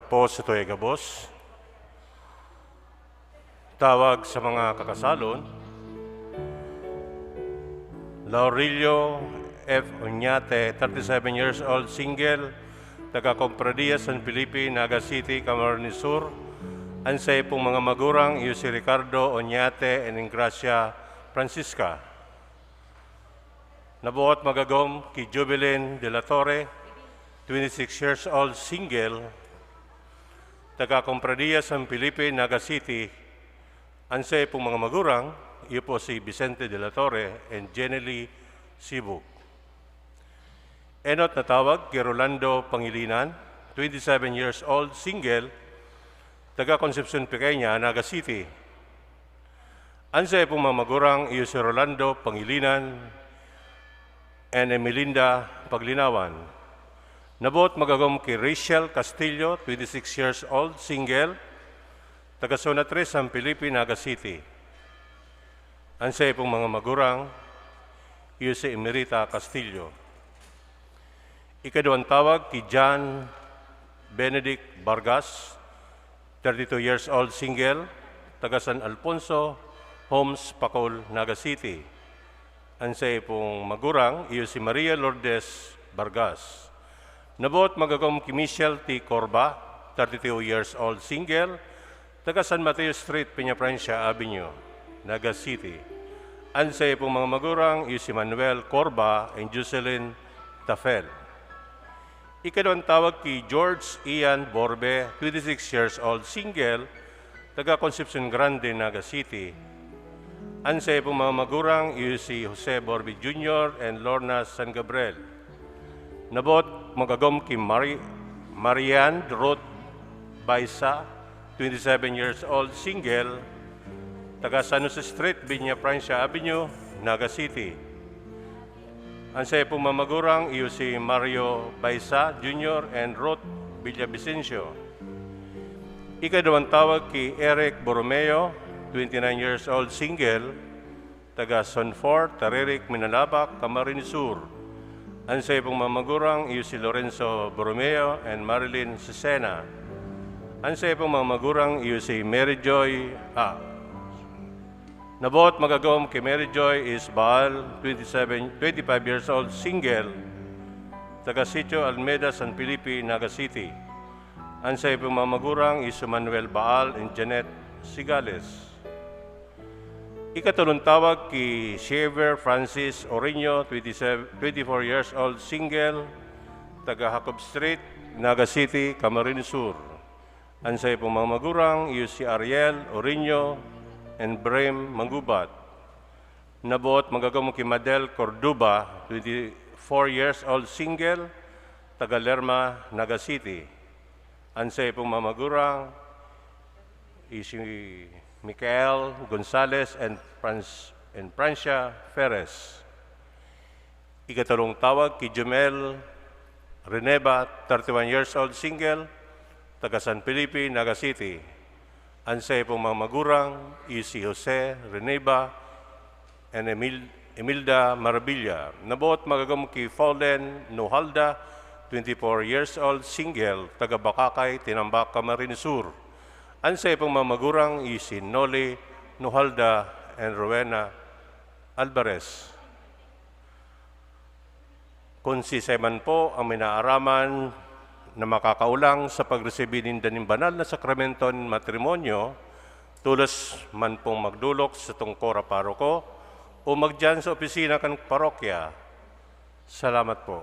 po sa Tuegabos. Tawag sa mga kakasalon, Laurelio F. Oñate, 37 years old, single, taga Compradias, San Felipe, Naga City, Camarines Sur. Ansay pong mga magurang, iyo si Ricardo Oñate and Ingracia Francisca. Nabuot magagom ki Jubilin de la Torre, 26 years old, single, taga Compradias, San Felipe, Naga City. Ansay pong mga magurang, iyo po si Vicente de la Torre and Jenny Cebu. Enot na tawag kay Rolando Pangilinan, 27 years old, single, taga Concepcion Pequeña, Naga City. Ansay pong mga magurang, iyo si Rolando Pangilinan and Emelinda Paglinawan. Nabot magagom kay Rachel Castillo, 26 years old, single, taga Zona 3, San Felipe, Naga City. Ansay pong mga magurang, iyo si Emerita Castillo. Ikaduang tawag kay John Benedict Vargas, 32 years old, single, taga San Alfonso, Homes, Pacol, Naga City. Ansay pong magurang, iyo si Maria Lourdes Vargas. Nabot magagom kay Michelle T. Corba, 32 years old, single, taga San Mateo Street, Peñafrancia Avenue, Naga City. Ansay pong mga magurang, iyo si Manuel Corba and Jocelyn Tafel. Ikadawang tawag kay George Ian Borbe, 26 years old, single, taga Concepcion Grande, Naga City. Ansay pong mga magurang, iyo si Jose Borbe Jr. and Lorna San Gabriel. Nabot magagom kay Marianne Ruth Baisa, 27 years old, single, taga San Jose Street, Peñafrancia Avenue, Naga City. Ansay pong mamagurang, iyo si Mario Baisa Jr. and Ruth Villavicencio. Ikadawang tawag kay Eric Borromeo, 29 years old, single, taga Son Fort, Taririk, Minalabak, Camarines Sur. Ansay pong mamagurang, iyo si Lorenzo Borromeo and Marilyn Cesena. Ansay pong mga magurang, iyo si Mary Joy. Nabot magagom kay Mary Joy Isbal, 25 years old, single, taga Sitio Almeda, San Felipe, Naga City. Ansay pong mga magurang, iyo si Manuel Baal and Janet Sigales. Ikatulong tawag kay Xavier Francis Orino, 24 years old, single, taga Jacob Street, Naga City, Camarines Sur. Ansay pong mga magurang, iyo si Ariel Orino and Brem Mangubat. Nabot magagamo kay Madel Corduba, 24 years old, single, taga Lerma, Naga City. Ansay pong mga magurang, iyo si Michael Gonzalez and Francia Ferres. Ikatulong tawag kay Jumel Reneba, 31 years old, single, taga San Felipe, Naga City. Ansay pong mga magurang, iyo si Jose Reneba and Emilda Marabilla. Nabot magagam kay Fallen Nuhalda, 24 years old, single, taga Bakakay, Tinambak, Camarines Sur. Ansay pong mga magurang, iyo si Noli Nuhalda and Rowena Alvarez. Kung si Seman po ang minaaraman na makakaulang sa pagresibi ng banal na sakramento ng matrimonyo, tulos man pong magdulok sa tungkora paroko o magdyan sa opisina kan parokya. Salamat po.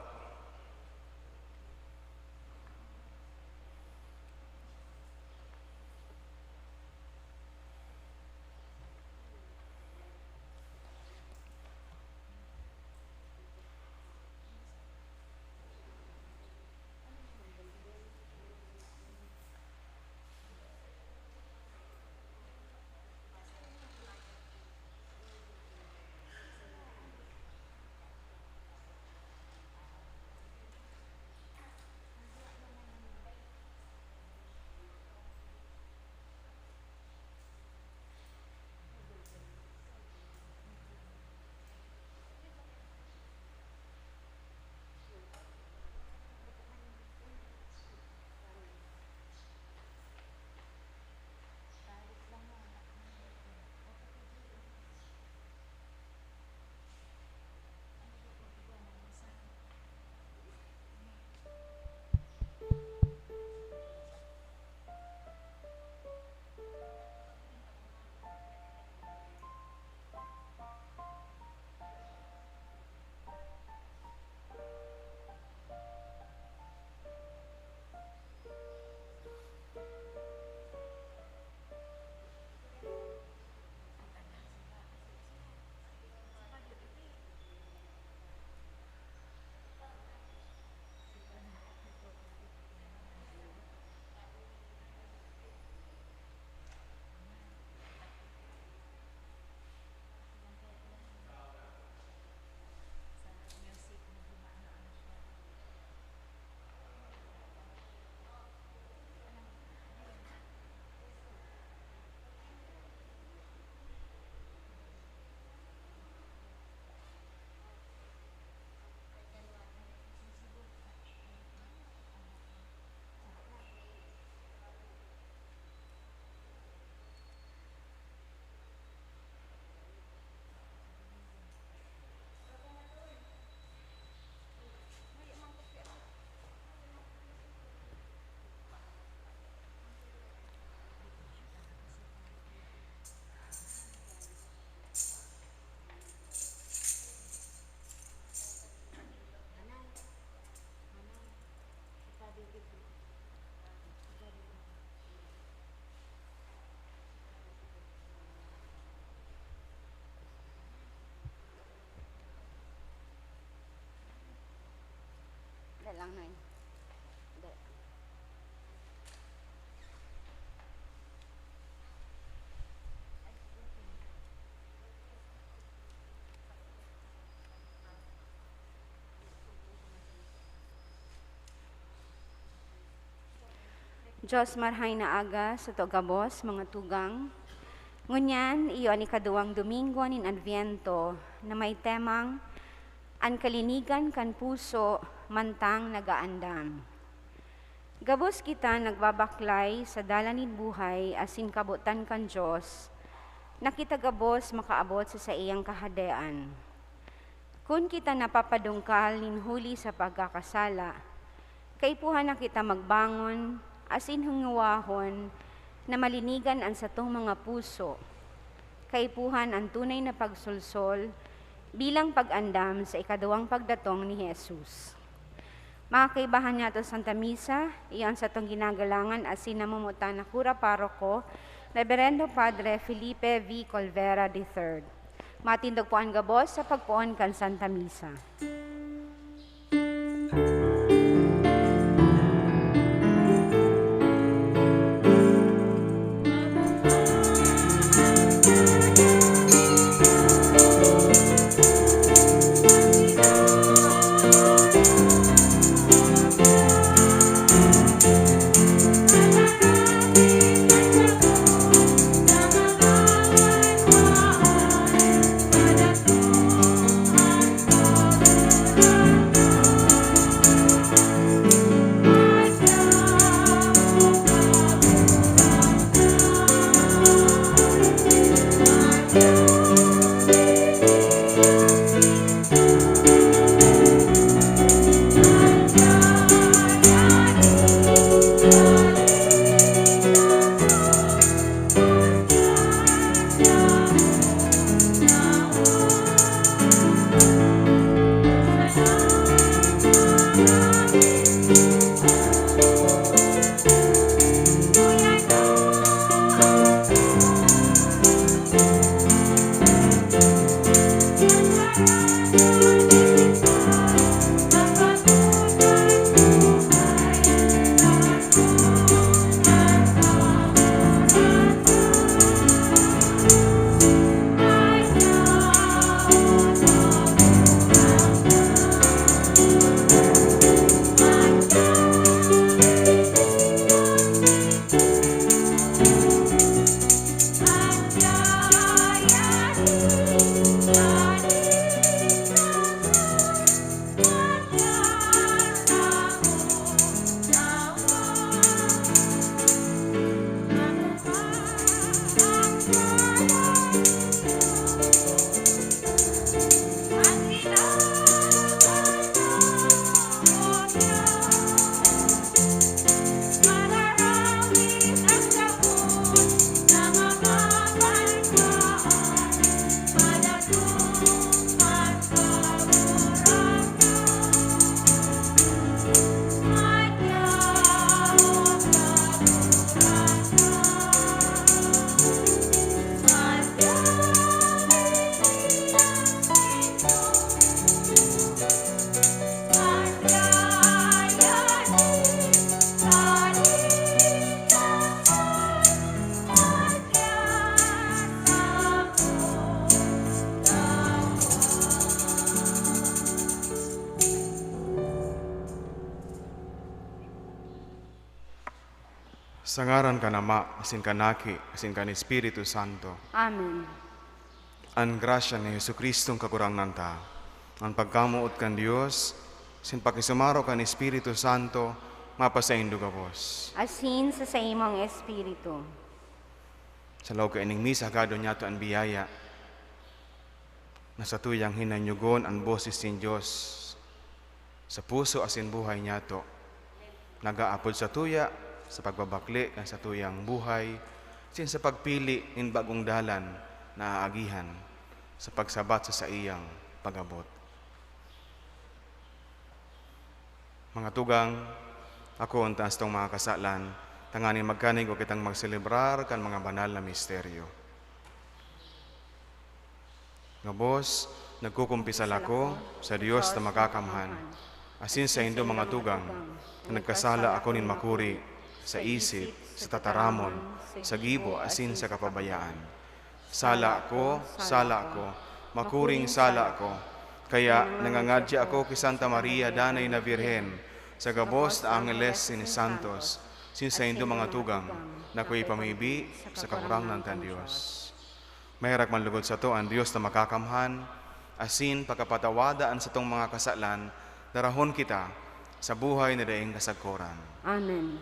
lang na. Diyos marhay na aga sa togabos, mga tugang. Ngunyan, iyo ani kaduwang Domingo nin Adviento na may temang ang kalinigan kan puso mantang nagaandam. Gabos kita nagbabaklay sa dalanin buhay asin kabutan kan Diyos, nakita gabos makaabot sa iyang kahadean. Kung kita napapadungkal nin huli sa pagkakasala, kaipuhan na kita magbangon asin hungawahon na malinigan ang satong mga puso. Kaipuhan ang tunay na pagsulsol bilang pag-andam sa ikaduwang pagdatong ni Jesus. Mga kaibahan niya ito Santa Misa, iyan sa itong ginagalangan asin namumutan na Kura Paroko, Reverendo Padre Felipe V. Colvera III. Matindog po ang gabos sa pagpuon kan Santa Misa. Sa ngaran ka Ama, asin kanaki, asin kan Espiritu Santo. Amen. Ang grasya ni Jesucristong kakurangnan ta, ang pagkamuot kan Dios, sin pakisumaro kan Espiritu Santo, mapasaindo ka vos. Asin sa imong espiritu. Sa law ka ining misa gado niya to ang biyaya, na sa tuyang hinanyugon ang boses sin Dios, sa puso asin buhay niya to, nagaapod sa tuya, sa pagbabakli kan sa tuyang buhay, sin sa pagpili in bagong dalan na aagihan, sa pagsabat sa iyang pagabot. Mga tugang, ako ang taas tong mga kasalan, tangani magkanig o kitang magselebrar kan mga banal na misteryo. Nga boss, nagkukumpisal ako sa Diyos na makakamhan, asin sa indo mga tugang, na nagkasala ako nin makuri, sa isip, sa tataramon, sa gibo, asin sa kapabayaan. Sala ko, makuring sala ko. Kaya nangangadya ako kay Santa Maria, danay na Birhen, sa gabos na Angeles sin Santos, sin sa indo mga tugang, na ko'y pamibi sa kakurangnan tan Diyos. Mahirak manlugod sa to ang Diyos na makakamhan, asin pagkapatawadaan sa tong mga kasalan, darahon kita sa buhay na daing kasagkuran. Amen.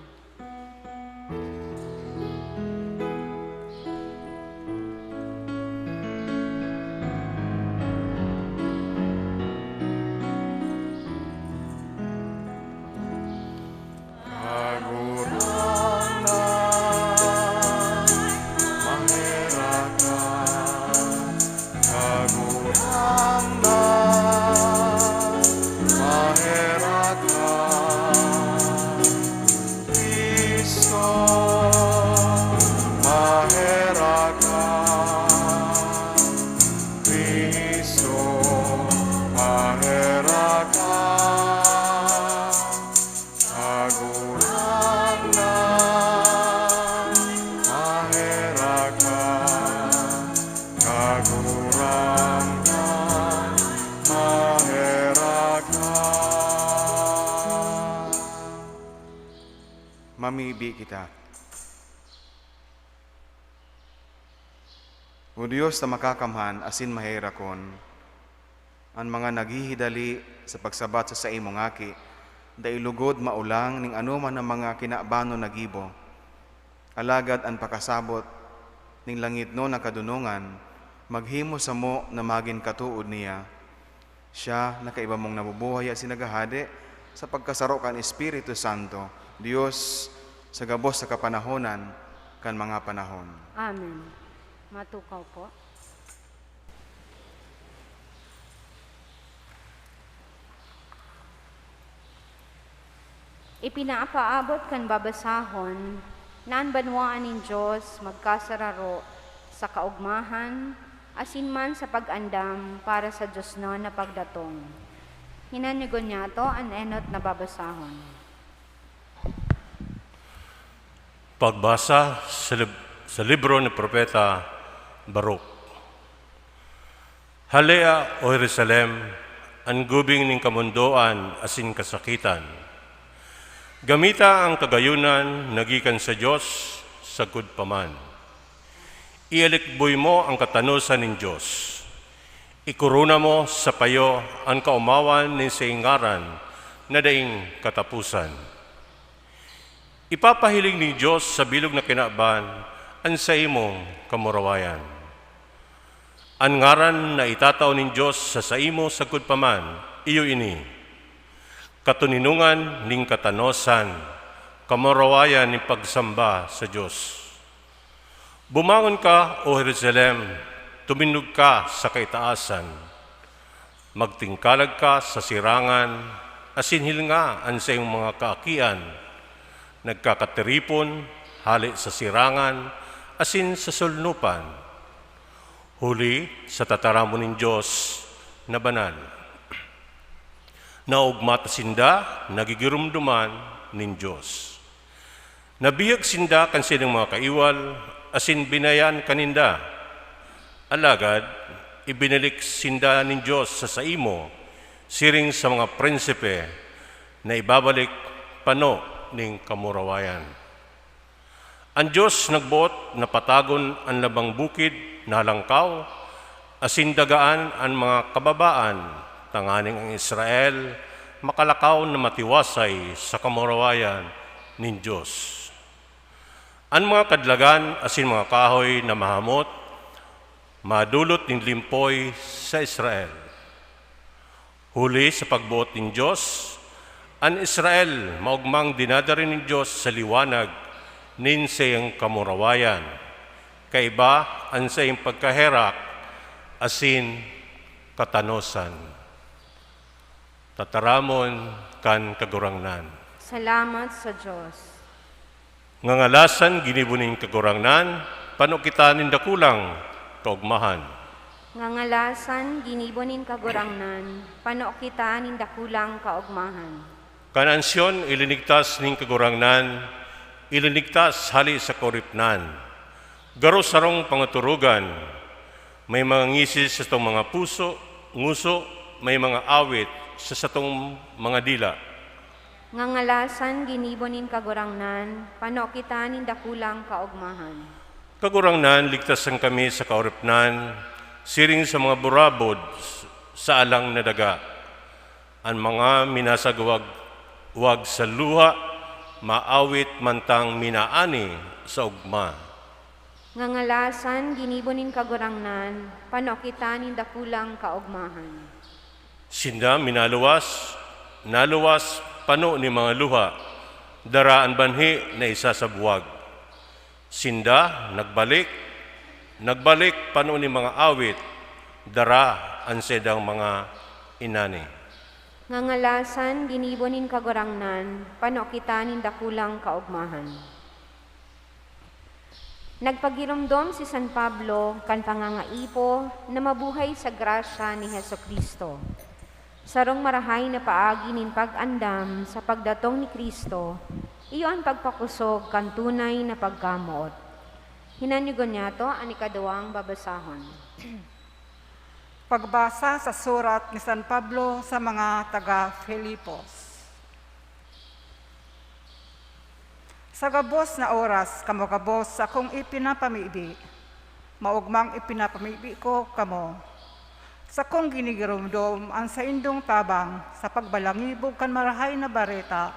Mamibi kita. O Diyos na makakamhan, asin mahirakon, ang mga naghihidali sa pagsabat sa imong aki, dailugod maulang ning anuman ang mga kinabano nagibo. Alagad ang pakasabot ning langit no na kadunungan, maghimo sa mo na magin katuod niya. Siya nakaiba mong nabubuhay asin nagahade sa pagkasaro kan Espiritu Santo, Diyos sa gabos sa kapanahonan kan mga panahon. Amen. Matukaw po. Ipinaapaabot kan babasahon, naan banwaan ng Diyos magkasararo sa kaugmahan, asin man sa pag-andam para sa Diyos no na pagdatong. Hinanigon niya to ang enot na babasahon. Pagbasa sa libro ni Propeta Baruch. Halea, O Jerusalem, ang gubing ning kamundoan asin kasakitan. Gamita ang kagayunan nagikan sa Diyos, sagud paman. Ialikboy mo ang katanusan ng Diyos. Ikuruna mo sa payo ang kaumawan ni sa ingaran na daing katapusan. Ipapahiling ni Diyos sa bilog na kinaban ang sa imong kamurawayan. Ang ngaran na itataw ng Diyos sa imo sagud paman, iyo ini. Katuninungan ning katanosan, kamurawayan ning pagsamba sa Diyos. Bumangon ka, O Jerusalem, tuminog ka sa kaitaasan. Magtingkalag ka sa sirangan, asin hilingaan sa iyong mga kaakian. Nagkakatiripon, hali sa sirangan, asin sa sulnupan. Huli sa tataramo ng Diyos na banal. Naugmat sinda, nagigirumduman ng Diyos. Nabiyag sinda kan silang mga kaiwal, asin binayan kaninda. Alagad, ibinalik sinda ng Diyos sa saimo, siring sa mga prinsipe, na ibabalik pano ning kamurawayan. Ang Diyos nagbuot na patagon ang labang bukid na halangkaw, asin dagaan ang mga kababaan, tanganing ang Israel, makalakaw na matiwasay sa kamurawayan ning Diyos. Ang mga kadlagan, asin mga kahoy na mahamot, madulot ning limpoy sa Israel. Huli sa pagbuot ning Diyos, ang Israel maugmang dinadari ng Diyos sa liwanag nin sa iyang kamurawayan. Kaiba ang sa iyang pagkaherak, asin katanosan. Tataramon kan kagurangnan. Salamat sa Diyos. Ngangalasan ginibuning kagurangnan, pano kita nindakulang kaugmahan. Ngangalasan ginibonin kagurangnan, pano kita nindakulang kaugmahan. Kanansyon ilinigtas ning kagurangnan, ilinigtas hali sa koripnan. Garo sarong pangaturugan, may mga ngisis sa itong mga puso, nguso, may mga awit sa satong mga dila. Ngangalasan ginibonin kagurangnan, pano kita nindakulang kaugmahan. Kagurangnan, ligtasan kami sa kaoripnan, siring sa mga burabod sa alang na daga. Ang mga minasagwag wag sa luha, maawit mantang minaani sa ugma. Ngangalasan ginibonin kagurangnan, pano kita nindakulang kaugmahan. Sinda minaluwas, naluwas pano ni mga luha, daraan banhi na isa sa buwag. Sinda nagbalik, nagbalik pano ni mga awit, dara ang sedang mga inani. Ngangalasan ginibonin kagurangnan, pano kita nindakulang kaugmahan. Nagpagiromdom si San Pablo kan pangangaipo na mabuhay sa grasya ni Hesukristo. Sarong marahay na paagi nin pag-andam sa pagdatong ni Kristo, iyo ang pagpakusog kan tunay na pagkamuot. Hinanyugon niya to ang ikaduwang babasahon. Pagbasa sa surat ni San Pablo sa mga taga-Filipos. Sa gabos na oras, kamo gabos akong ipinapamibi, maugmang ipinapamibi ko kamo. Sa kong ginigirumdom ang sa indong tabang sa pagbalangibog kan marahay na bareta,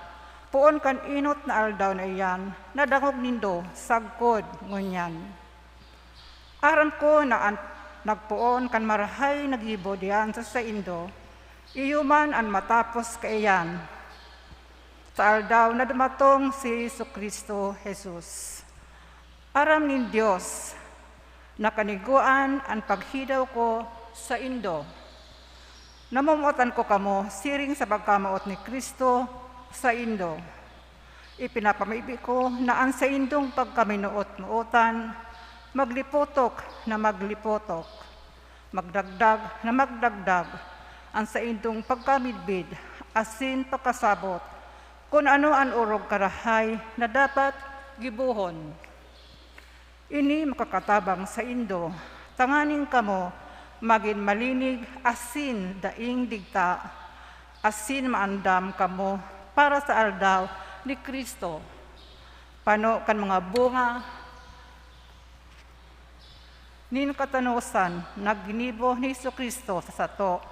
puon kan inot na aldaw na iyan, nadangog nindo, sagkod, ngunyan. Aram ko na nagpuon kan marahay nagibo diyan sa indo, iyuman ang matapos kaiyan. Sa aldaw na dumatong si Jesucristo Jesus. Aram nin Diyos, nakaniguan ang paghidaw ko sa indo. Namumuotan ko kamo siring sa pagkamaot ni Kristo sa indo. Ipinapamibi ko na ang sa indong pagkaminuot-muutan, maglipotok na maglipotok, magdagdag na magdagdag, ang sa indong pagkamidbid, asin pagkasabot, kung ano ang urog karahay na dapat gibuhon. Ini makakatabang sa indo, tanganing kamo, magin malinig asin daing digta, asin maandam kamo para sa aldaw ni Kristo. Pano kan mga bunga, nin katanusan, nagginibo ni Jesucristo sa sato,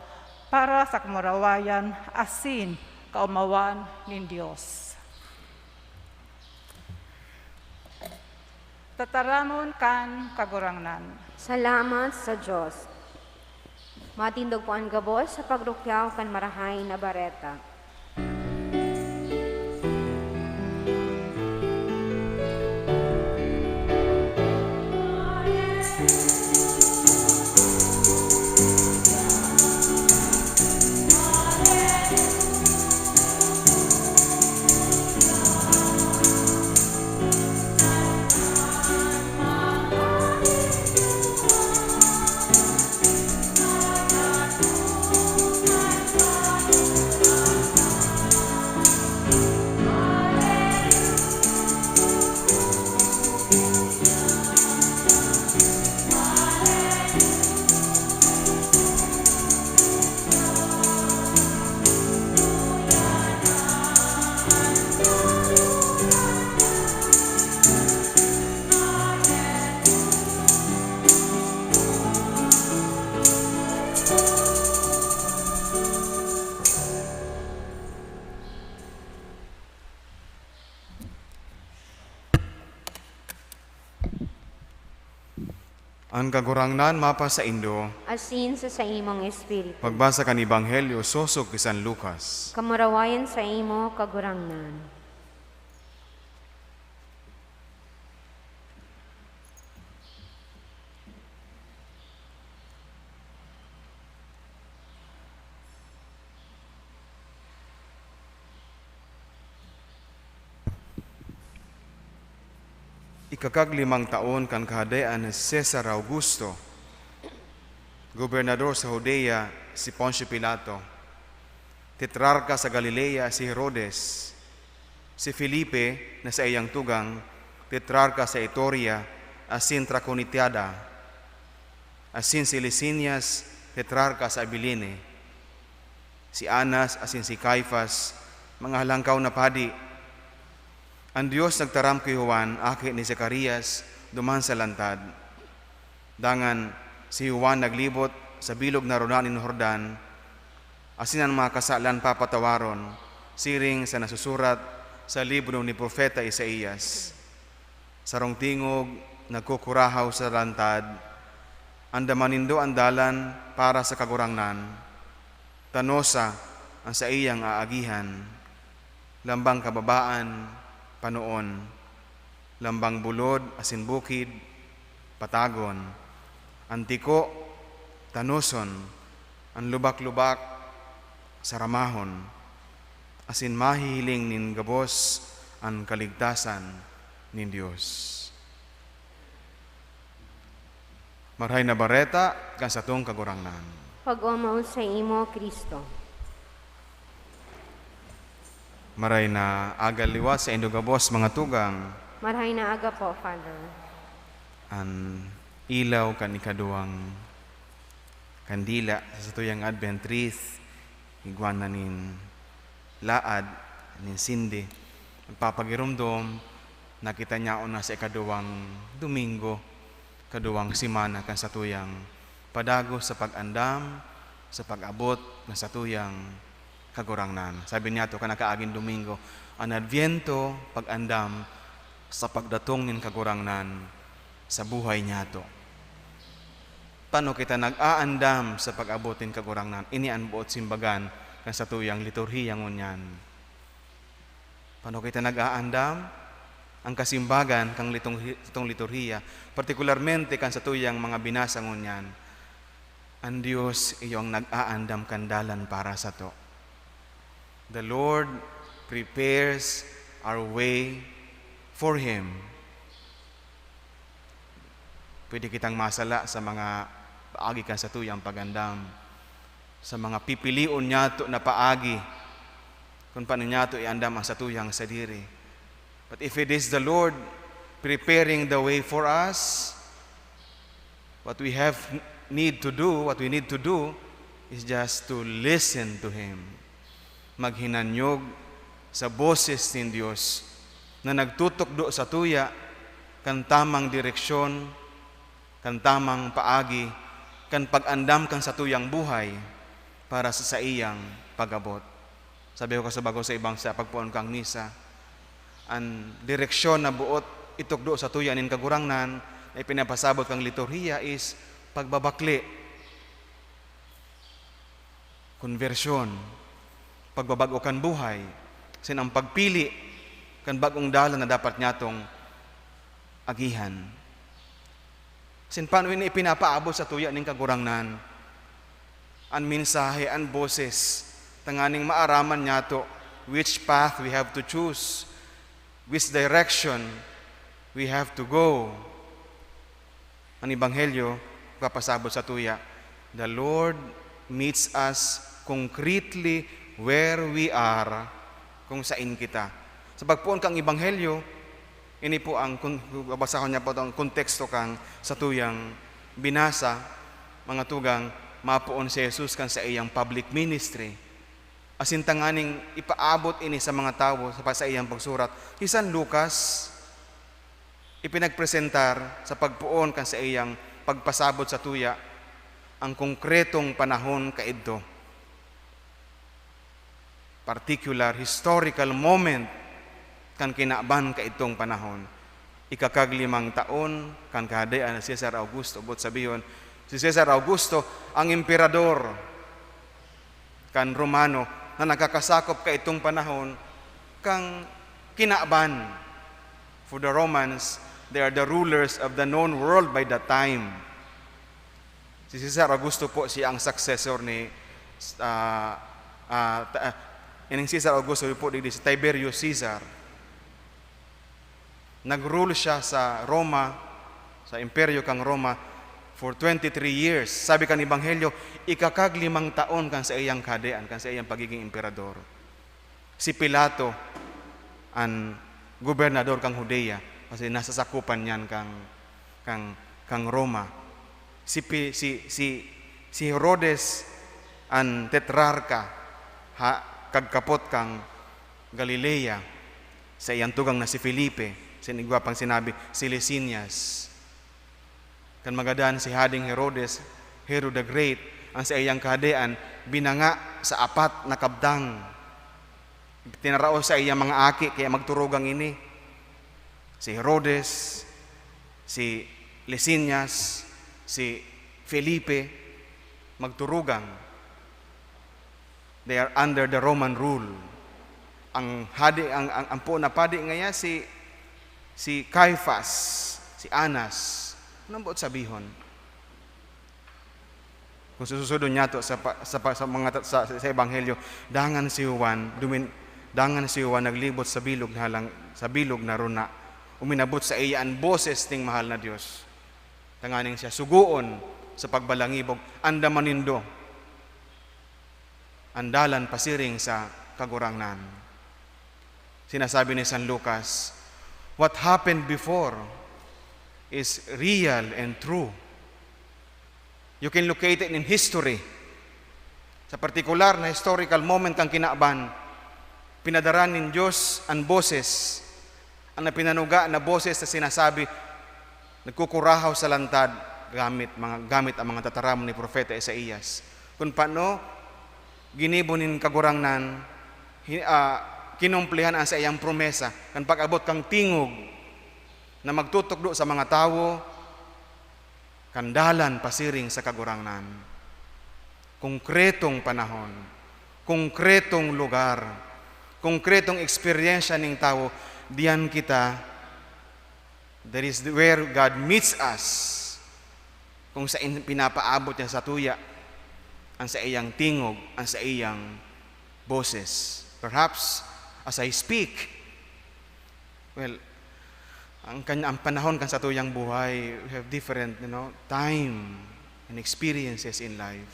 para sa kamarawayan asin kaumawan nin Diyos. Tataramon kan kagurangnan. Salamat sa Diyos. Matindog po ang gabos sa pagrukyaw kan marahay na bareta. Ang kagurangnan mapa sa indo, Asin sa imong espiritu. pagbasa kan Ebanghelyo sosog kay San Lucas. Kamarawayan sa imo kagurangnan. Ikakag 5 taon kan kahadayaan ni Cesar Augusto, gobernador sa Judea si Poncio Pilato, tetrarka sa Galilea si Herodes, si Felipe na sa iyang tugang, tetrarka sa Itoria asin Traconitiada, asin si Lisinias, tetrarka sa Abiline, si Anas asin si Caifas, mga halangkaw na padi. Ang Diyos nagtaram kay Juan, aki ni Zacarias, duman sa lantad. Dangan si Juan naglibot sa bilog na ronan ni Jordan, asin ang mga kasalan papatawaron, siring sa nasusurat sa libro ni Propeta Isaías. Sarong tingog, nagkukurahaw sa lantad, andamanindo ang dalan para sa kagurangnan, tanosa ang sa iyang aagihan, lambang kababaan, panoon, lambang bulod, asin bukid, patagon, antiko, tanuson, ang lubak-lubak, saramahon, asin mahihiling nin gabos ang kaligtasan nin Diyos. Marhay na bareta, kan sa tong kagurangnan. Pag-umaw sa imo, Kristo. Maray na agal liwas sa indugabos mga tugang, Marhay na aga po, Father. ang ilaw kan ikaduang kandila sa tuyang Advent wreath, igwana nin laad, nin sindi. Magpapagirumdom, nakita niya na sa ikaduang Domingo, kaduwang simana kan sa tuyang padago sa pag-andam, sa pag-abot na sa tuyang kagurangnan. Sabi niya to kanakaaging Domingo, ang Adviento, pag-andam sa pagdatong nin kagurangnan sa buhay niya to. Paano kita nag-aandam sa pag-abotin kagurangnan? Ini ang buot simbagan kan sa tuyang liturhiya ngunyan. Paano kita nag-aandam? Ang kasimbagan kang itong liturhiya, partikularmente kan sa tuyang mga binasa ngunyan, ang Diyos iyong nag-aandam kandalan para sa to. The Lord prepares our way for Him. Pwede kitang masala sa mga paagi kan sa tuyang pagandam, sa mga pipilion niya to na paagi, kung paano niya to iandam ang sa tuyang sadiri. But if it is the Lord preparing the way for us, what we need to do is just to listen to Him. Maghinanyog sa boses ng Diyos na nagtutukdo sa tuya kan tamang direksyon, kan tamang paagi, kan pag-andam kan sa tuyang buhay para sa iyang pag-abot. Sabi ko kasabago sa ibang sa pagpuon kang misa, ang direksyon na buot itukdo sa tuya nin kagurangnan na ipinapasabot kang liturhiya is pagbabakli, konversyon, pagbabago kan buhay, sin ang pagpili kan bagong dalan na dapat nyatong agihan. Sin paano ini ipinapaabot sa tuya ning kagurangnan, ang mensahe, ang boses, tanganing maaraman nyato which path we have to choose, which direction we have to go. Ang Ebanghelyo, papasabot sa tuya, the Lord meets us concretely where we are, kung saan kita. Sa pagpuon kang Ebanghelyo, ini po ang, babasahon niya po ang konteksto kang sa tuyang binasa, mga tugang, mapuon si Jesus kan sa iyang public ministry. Asin tanganing ipaabot ini sa mga tao sa iyang pagsurat. Si San Lucas, ipinagpresentar sa pagpuon kan sa iyang pagpasabot sa tuya, ang konkretong panahon kaidto. Particular historical moment kan kinaban kaitong panahon. Ikakaglimang taon kan kahadayaan ni Cesar Augusto. But sabihin, si Cesar Augusto ang emperador kan Romano na nakakasakop kaitong panahon kang kinaban. For the Romans, they are the rulers of the known world by that time. Si Cesar Augusto po siya ang successor ni ining Cesar Augusto po digdi si Tiberius Caesar. Nag-rule siya sa Roma, sa imperyo kang Roma, for 23 years. Sabi kan Ebanghelyo, ikakaglimang taon kan sa iyang kadean, kan sa iyang pagiging emperador. Si Pilato, ang gobernador kang Judea, kasi nasasakupan niyan kang Roma. Si Herodes, ang tetrarka, kagkapot kang Galilea, sa iyang tugang na si Felipe, sinigwa pang sinabi, si Licinias. Kan magadan si Hading Herodes, Herod the Great, ang sa iyang kahadean, binanga sa 4 na kabdang. Tinarao sa iyang mga aki, kaya magturugang ini. Si Herodes, si Licinias, si Felipe, magturugang. They are under the Roman rule. Ang hadi, ang po na padi ngaya si Caiaphas, si Anas. Anong buot sabihon? Kung susunod niya to sa Ebanghelyo, dangan si Juan naglibot sa bilog na runa. Uminabot sa iya ang boses ting mahal na Dios. Tanganing siya suguon sa pagbalangibog, anda manindo. Andalan pasiring sa kagurangnan. Sinasabi ni San Lucas, what happened before is real and true. You can locate it in history. Sa partikular na historical moment kang kinaban, pinadaran ng Diyos ang boses, ang napinanuga na boses na sinasabi, nagkukurahaw sa lantad gamit ang mga tataramon ni Propeta Isaías. Kung paano ginibunin kagurangnan, kinumplihan ang sa iyang promesa, kan pag-abot kang tingog, na magtutukdo sa mga tao, kandalan pasiring sa kagurangnan. Konkretong panahon, konkretong lugar, konkretong eksperyensya ng tao, diyan kita, that is where God meets us. Kung sa pinapaabot niya sa tuya, ang sa iyang tingog, ang sa iyang boses. Perhaps, as I speak, well, ang panahon kan sa tuyang buhay, we have different, time and experiences in life.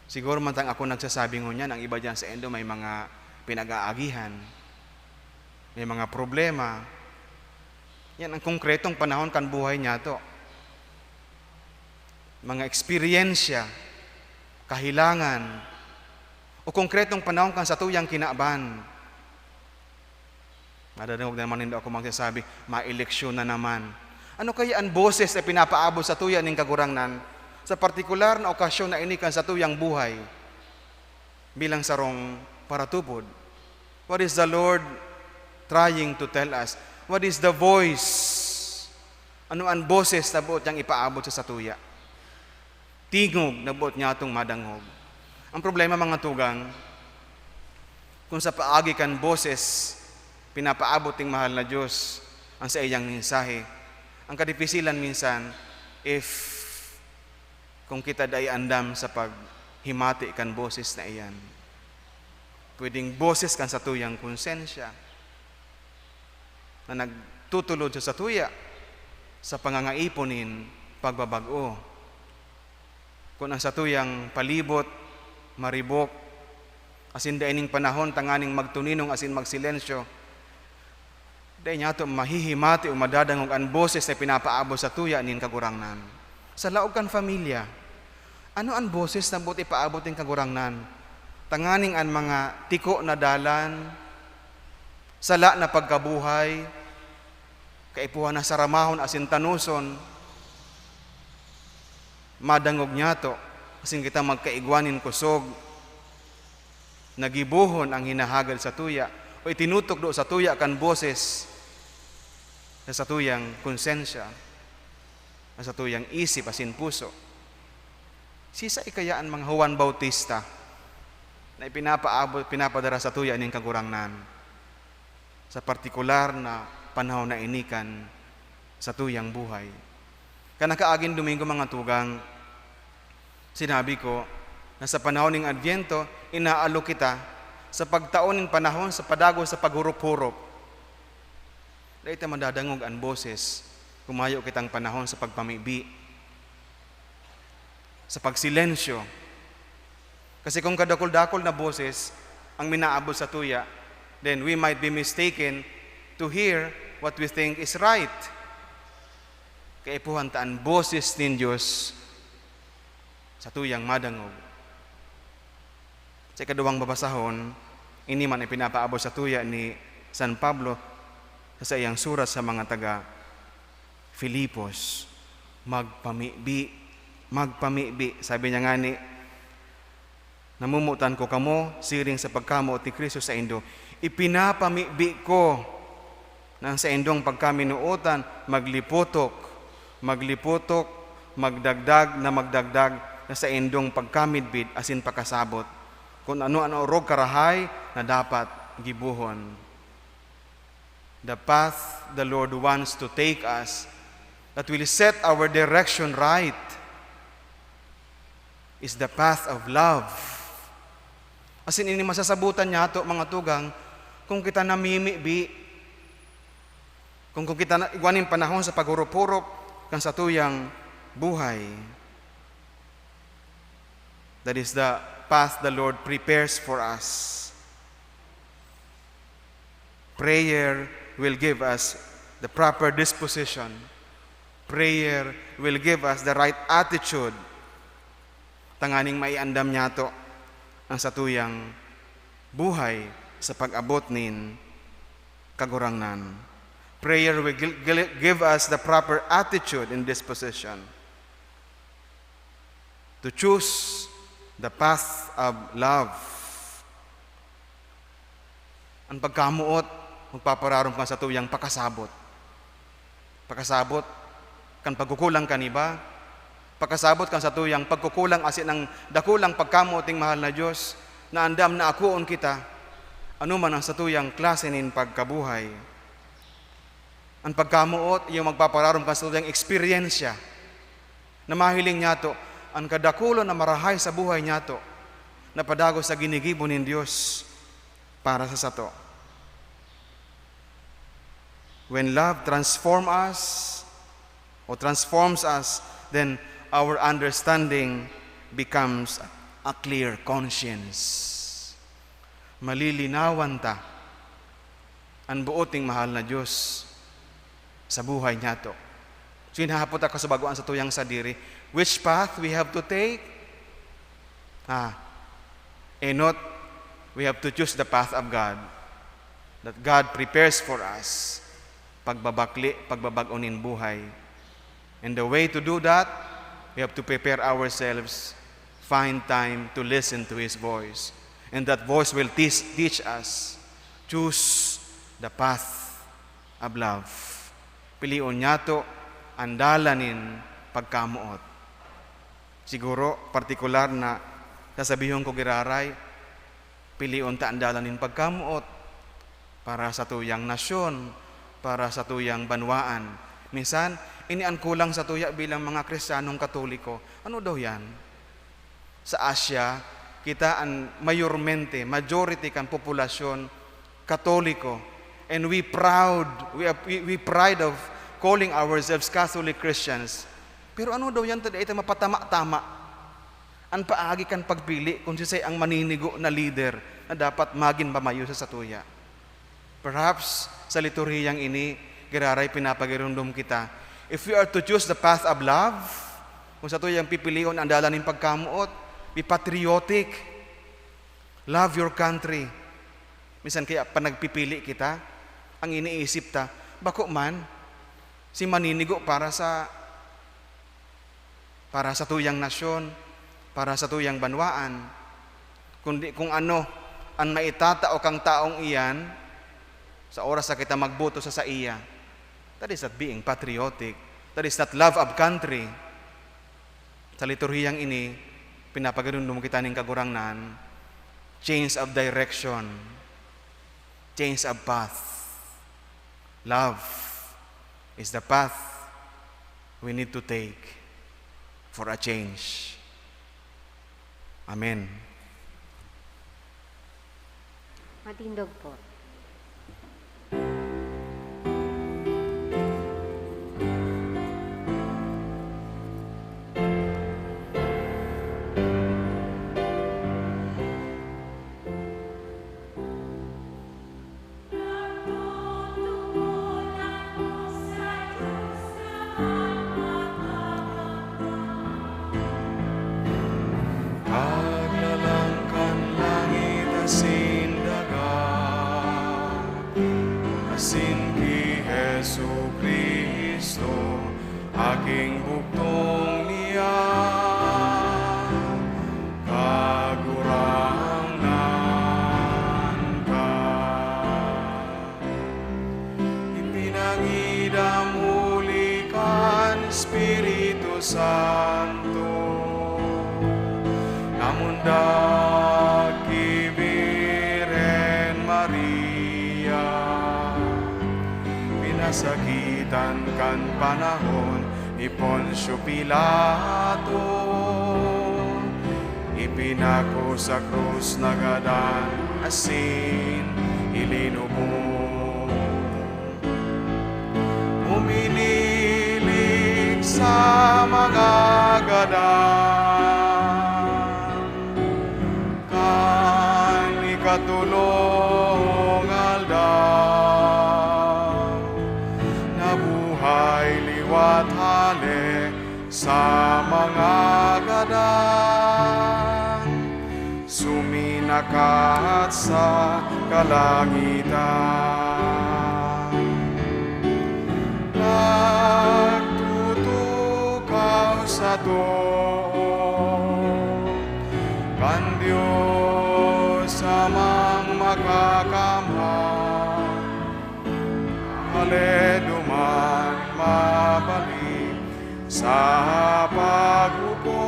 Siguro man ako nagsasabi ngunyan, ang iba dyan sa endo may mga pinag-aagihan, may mga problema. Yan ang konkretong panahon kan buhay niya to. Mga eksperyensya, kahilangan, o konkretong panahon kan sa tuyang kinaaban. Madadangog na naman hindi ako magsasabi, ma-eleksyon na naman. Ano kaya ang boses na pinapaabot sa tuya ng kagurangnan sa partikular na okasyon na inikan sa tuyang buhay bilang sarong paratupod? What is the Lord trying to tell us? What is the voice? Ano ang boses na buot niyang ipaabot sa tuya? Tingog na buot niya itong madangog. Ang problema mga tugang, kung sa paagi kan boses, pinapaabot ng mahal na Diyos ang sa iyang mensahe. Ang kadipisilan minsan, kung kita day andam sa paghimati kan boses na iyan. Pwedeng boses kan sa tuyang konsensya na nagtutulod sa tuya sa pangangaiponin pagbabago. Kung ang sa tuyang palibot, maribok, asin daining panahon, tanganing magtuninong, asin magsilensyo, dahil niya ito mahihimati o madadangog ang boses na pinapaabot sa tuya nin kagurangnan. Sa laog kan familia, ano ang boses na buti paabot ng kagurangnan? Tanganing ang mga tiko na dalan, sala na pagkabuhay, kaipuhan na saramahon asin tanuson, madangog niya ito, asin kita magkaigwanin kusog, nagibuhon ang hinahagad sa tuya, o itinutok do sa tuya kan boses, sa tuyang konsensya, sa tuyang isip, asin puso. Sisa ikayaan mga Juan Bautista na pinapadara sa tuya ning kagurangnan sa partikular na panahon na inikan sa tuyang buhay. Kanakaagin Domingo mga tugang, sinabi ko na sa panahon ng Adviento, inaalo kita sa pagtaon ng panahon sa padago sa paghurup-hurup. Dahil ito madadangog ang boses, kumayo kitang panahon sa pagpamibi, sa pagsilensyo. Kasi kung kadakol-dakol na boses ang minaabot sa tuya, then we might be mistaken to hear what we think is right. Kaipuhan taan boses nin Diyos sa tuyang madangog. Sa ikaduwang babasahon, ini man ay pinapaabot sa tuya ni San Pablo sa iyang surat sa mga taga Filipos. Magpamibi. Sabi niya nga ni, namumutan ko kamo, siring sa pagkamuot ni Kristo sa indo. Ipinapamibi ko na sa indong pagkaminuotan, magdagdag na sa indong pagkamidbid asin pakasabot. Kung ano-ano rog karahay na dapat gibuhon. The path the Lord wants to take us, that will set our direction right, is the path of love. Asin ini masasabutan niya to mga tugang, kung kita namimibi, kung kita na iguanin panahon sa pagurupurop kan sa tuyang buhay. That is the path the Lord prepares for us. Prayer will give us the proper disposition. Prayer will give us the right attitude. Tanganing maiandam niya to ang satuyang buhay sa pag-abot nin kagurangnan. Prayer will give us the proper attitude and disposition to choose the path of love. Ang pagkamuot, magpapararom ka sa tuyang pakasabot. Pakasabot, kan pagkukulang ka niba, pakasabot kan sa tuyang pagkukulang asin ang dakulang pagkamuting mahal na Diyos, na andam na akuon kita, ano man ang sa tuyang klase nin pagkabuhay. Ang pagkamuot, yung magpapararom ka sa tuyang eksperyensya, na mahiling niya to, ang kadakulo na marahay sa buhay niya to, na padago sa ginigibo nin Diyos para sa sato. When love transforms us, then our understanding becomes a clear conscience. Malilinawan ta ang buoting mahal na Diyos sa buhay niya to. So hinahapot ako sa baguan sa tuyang sadiri. Which path we have to take? Not we have to choose the path of God, that God prepares for us. Pagbabagonin buhay. And the way to do that, we have to prepare ourselves, find time to listen to His voice. And that voice will teach us, choose the path of love. Piliun niya to, andalanin pagkamuot. Siguro, partikular na sasabihin ko giraray, piliun ta andalanin pagkamuot para sa tuyang nasyon, para sa tuyang banwaan. Minsan, inian kulang sa tuya bilang mga Kristiyanong Katoliko. Ano daw yan? Sa Asia, kita ang majority kan populasyon Katoliko. And we pride of calling ourselves Catholic Christians. Pero ano daw yan? Ito mapatama-tama. Ang paagi kan pagpili kung sisay ang maninigo na leader na dapat magin pamayo sa satuya. Perhaps sa liturhiyang ini, giraray pinapagirundom kita. If we are to choose the path of love, kung sa tuyang pipilion ang dalan ng pagkamuot, be patriotic, love your country. Minsan kaya panagpipili kita, ang iniisip ta, bako man, si maninigo para sa tuyang nasyon, para sa tuyang banwaan. Kung ano, ang maitatao kang taong iyan, sa oras na kita magboto sa iya, that is not being patriotic. That is not love of country. Sa liturhiyang ini, pinapagandun kita ng kagurangnan, change of direction, change of path. Love is the path we need to take for a change. Amen. Matindog po. aking bugtong niya. Kagurangan ka, ipinangidam muli kan Espiritu Santo, namundag Virgen Maria, pinasakitan kan panahon ni Poncio Pilato, ipinako sa krus nagadan asin ilinubong, uminilig sa mga gadan kan ikatulong aldaw, nabuhay liwat hale sa mga gadan, suminakat sa kalangitan. Nagtutukaw sa tuon kan Diyos amang makakamhan, haleduman mabalik sa paghukom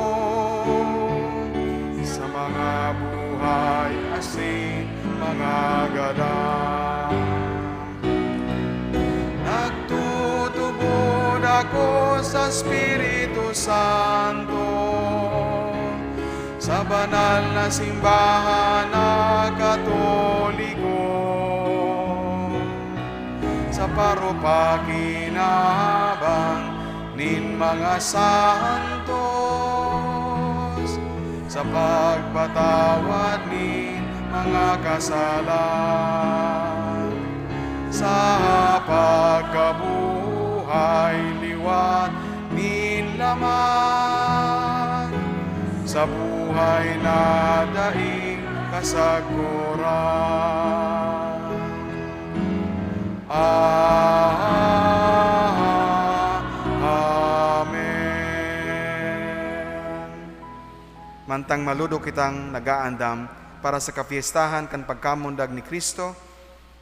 sa mga buhay asin mga gadan. Nagtutubod ako sa Espiritu Santo, sa banal na simbahan na Katoliko, sa parupakinabang nin mga santos, sa pagpatawad nin mga kasalan, sa pagkabuhay liwat nin laman, sa buhay na daing kasaguran. Mantang maludo kitang nagaandam para sa kapiestahan kan pagkamundag ni Kristo,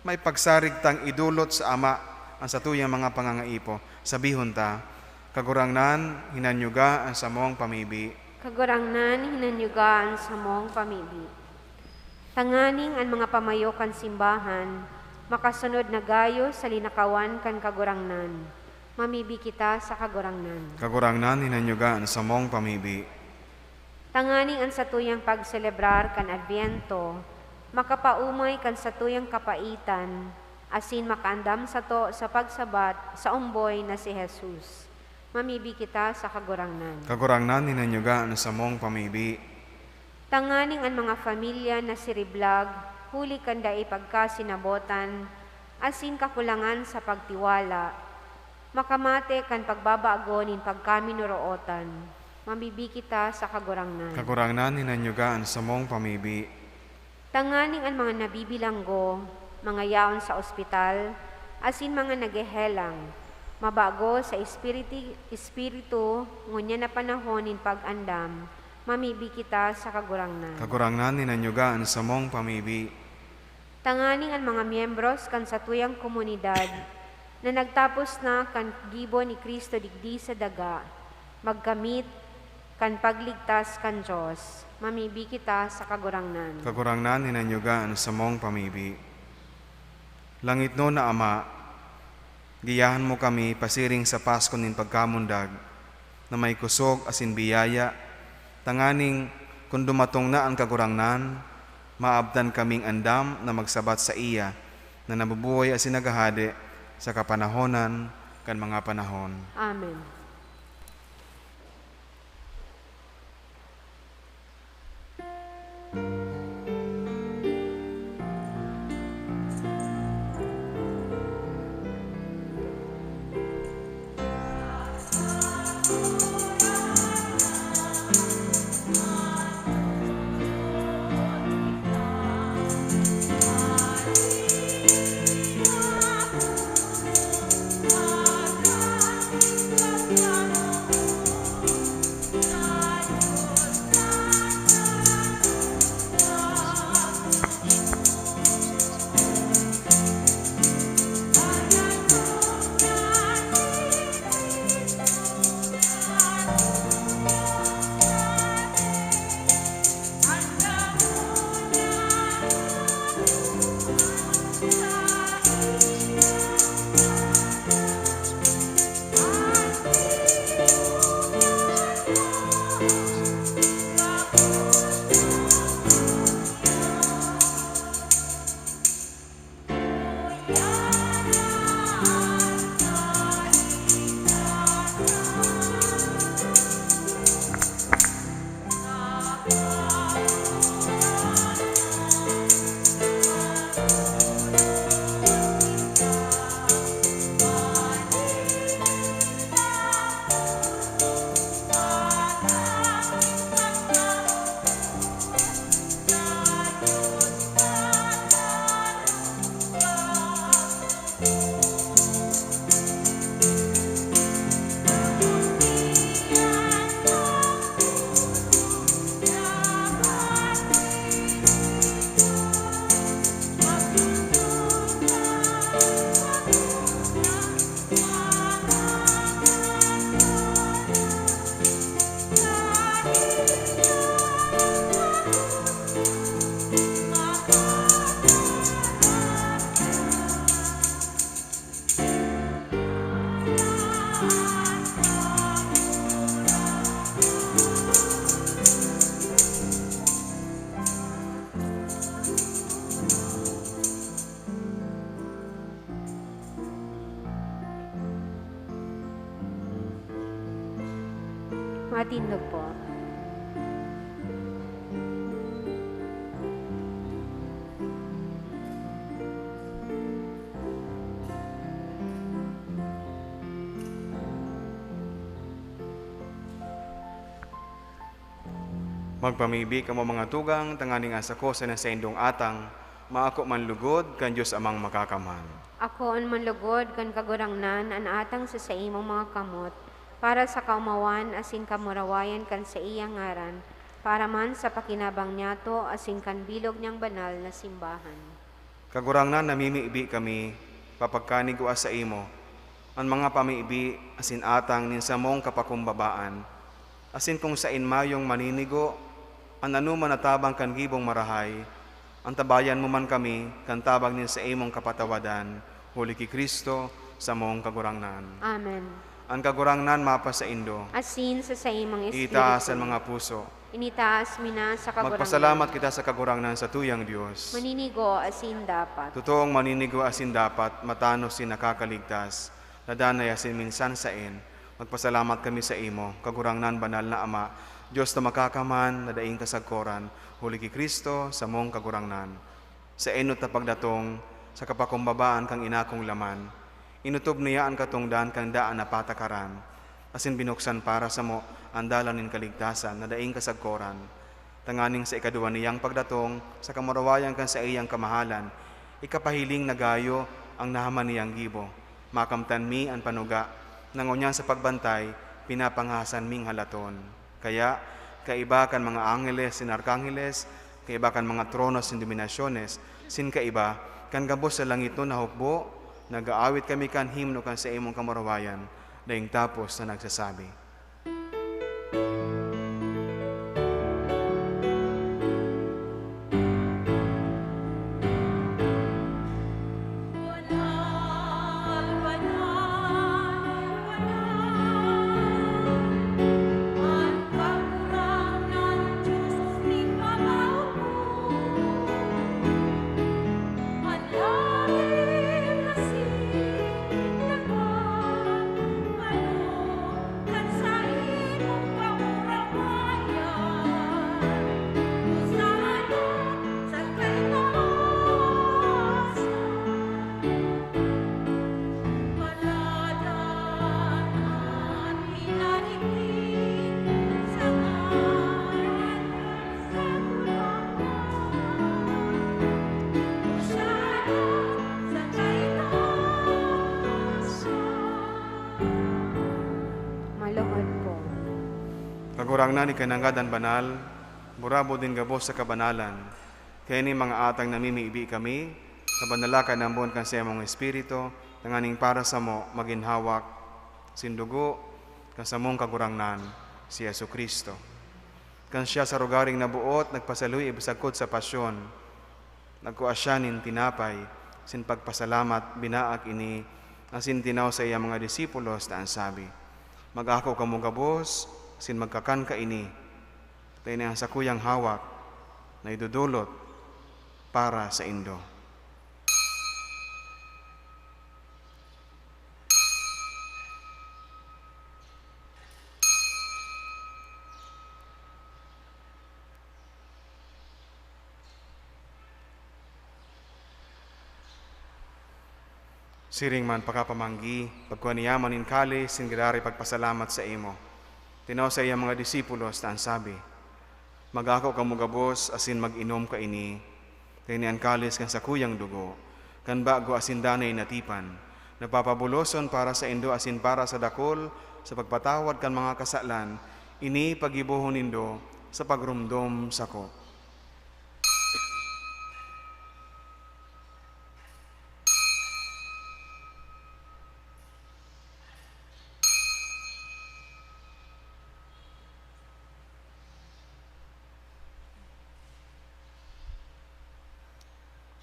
may pagsarig tang idulot sa Ama ang satuyang mga pangangaipo. Sabihon ta, kagurangnan hinanyuga ang samong pamibi. Kagurangnan hinanyugaan sa mong pamibi. Tanganing ang mga pamayo kan simbahan, makasunod na gayo sa linakawan kan kagurangnan. Mamibi kita sa kagurangnan. Kagurangnan hinanyuga ang samong pamibi. Tanganing ang satuyang pagselebrar kan Adviento, makapaumay kan satuyang kapaitan, asin makaandam sa to sa pagsabat sa umboy na si Jesus. Mamibi kita sa kagurangnan. Kagurangnan hinanyuga ang samong pamibi. Tanganing ang mga familia na siriblag, huli kanda ipagkasinabotan, asin kakulangan sa pagtiwala, makamate kan pagbabago nin pagkaminurootan. Mamibi kita sa kagurangnan. Kagurangnan hinanyuga ang samong pamibi. Tanganing ang mga nabibilanggo, mga yaon sa ospital, asin mga nagehelang, mabago sa espiritu, ngunya na panahonin pag-andam, mamibi kita sa kagurangnan. Kagurangnan hinanyuga ang samong pamibi. Tanganing ang mga miyembros kan satuyang komunidad, na nagtapos na kan gibo ni Kristo digdi sa daga, magkamit kan pagligtas kan Diyos, mamibi kita sa kagurangnan. Kagurangnan hinanyuga ang samong pamibi. Langit no na Ama, giyahan mo kami pasiring sa Pasko nin pagkamundag, na may kusog asin biyaya, tanganing kung dumatong na ang kagurangnan, maabdan kaming andam na magsabat sa iya, na nabubuhay asin nagahade sa kapanahonan kan mga panahon. Amen. Matindog po. Magpamibi ka mo mga tugang, tanganing asa ko sa indong atang, maako man lugod, kan Diyos amang makakaman. Ako ang manlugod kan kagurangnan an atang sa imong mga kamot, para sa kaumawan asin kamurawayan kan sa iyang ngaran, para man sa pakinabang niyato asin kan bilog niyang banal na simbahan. Kagurangnan namimiibi kami, papagkanig sa imo, ang mga pamiibi asin atang ninsa mong kapakumbabaan, asin kung sain mayong maninigo, ang anuman natabang kan gibong marahay, ang tabayan mo man kami, kan tabang nin sa imong kapatawadan, huli ki Kristo, sa mong kagurangnan. Amen. Ang kagurangnan mapa sa indo, Asin sa imong espiritu. itaas ang mga puso. Initaas mina sa kagurangnan. Magpasalamat kita sa kagurangnan sa tuyang Diyos. Maninigo asin dapat. Totoong maninigo asin dapat, matanos sin nakakaligtas, nadanay asin minsan sain. Magpasalamat kami sa imo, kagurangnan banal na Ama, Diyos na makakaman, na daing kasagkoran, huli ki Kristo, sa mong kagurangnan. Sa enot na pagdatong, sa kapakumbabaan kang inakong laman, inutob niya ang katungdan kang daan na patakaran, asin binuksan para sa mo, ang dalanin kaligtasan, na daing kasagkoran. Tanganing sa ikaduwa niyang pagdatong, sa kamurawayan kang sa iyang kamahalan, ikapahiling na gayo ang nahaman niyang gibo. Makamtan mi ang panuga, nangunyan sa pagbantay, pinapangasan ming halaton. Kaya, kaiba kan mga angeles sin arkangeles, kaiba kan mga tronos sin dominasyones, sin kaiba, kan gabos sa langit no nahukbo, nag-aawit kami kan himno kan sa imong kamurawayan, daing tapos na nagsasabi. Kagurangnan ni kananggadan banal, burabo din gabos sa kabanalan, kaya ni mga atang namimiibi kami, sa banalakan ng buwan kan sa imong Espiritu, tanganing para sa mo maginhawak, sindugo, kan sa mong kagurangnan, si Yesu Kristo. Kan siya sa rugaring nabuot, nagpasaluy ibasagkod sa pasyon, nagkuasyanin tinapay, sin pagpasalamat, binaak ini, asin tinaw sa iya mga disipulos na ansabi, mag-ako kamo gabos, sin magkakan ka ini, tayo na sa kuyang hawak, na idudulot para sa indo. Siring man pakapamanggi, pagkuaniyaman in kali, sin girari pagpasalamat sa imo. Tinaw sa iya mga disipulos na ansabi, mag-ako kamo gabos, asin mag-inom ka ini, tinian kalis kan sa kuyang dugo, kan bago asin danay natipan, napapabuloson para sa indo asin para sa dakol, sa pagpatawad kan mga kasalan, ini pagibuhon nindo sa pagrumdom sako.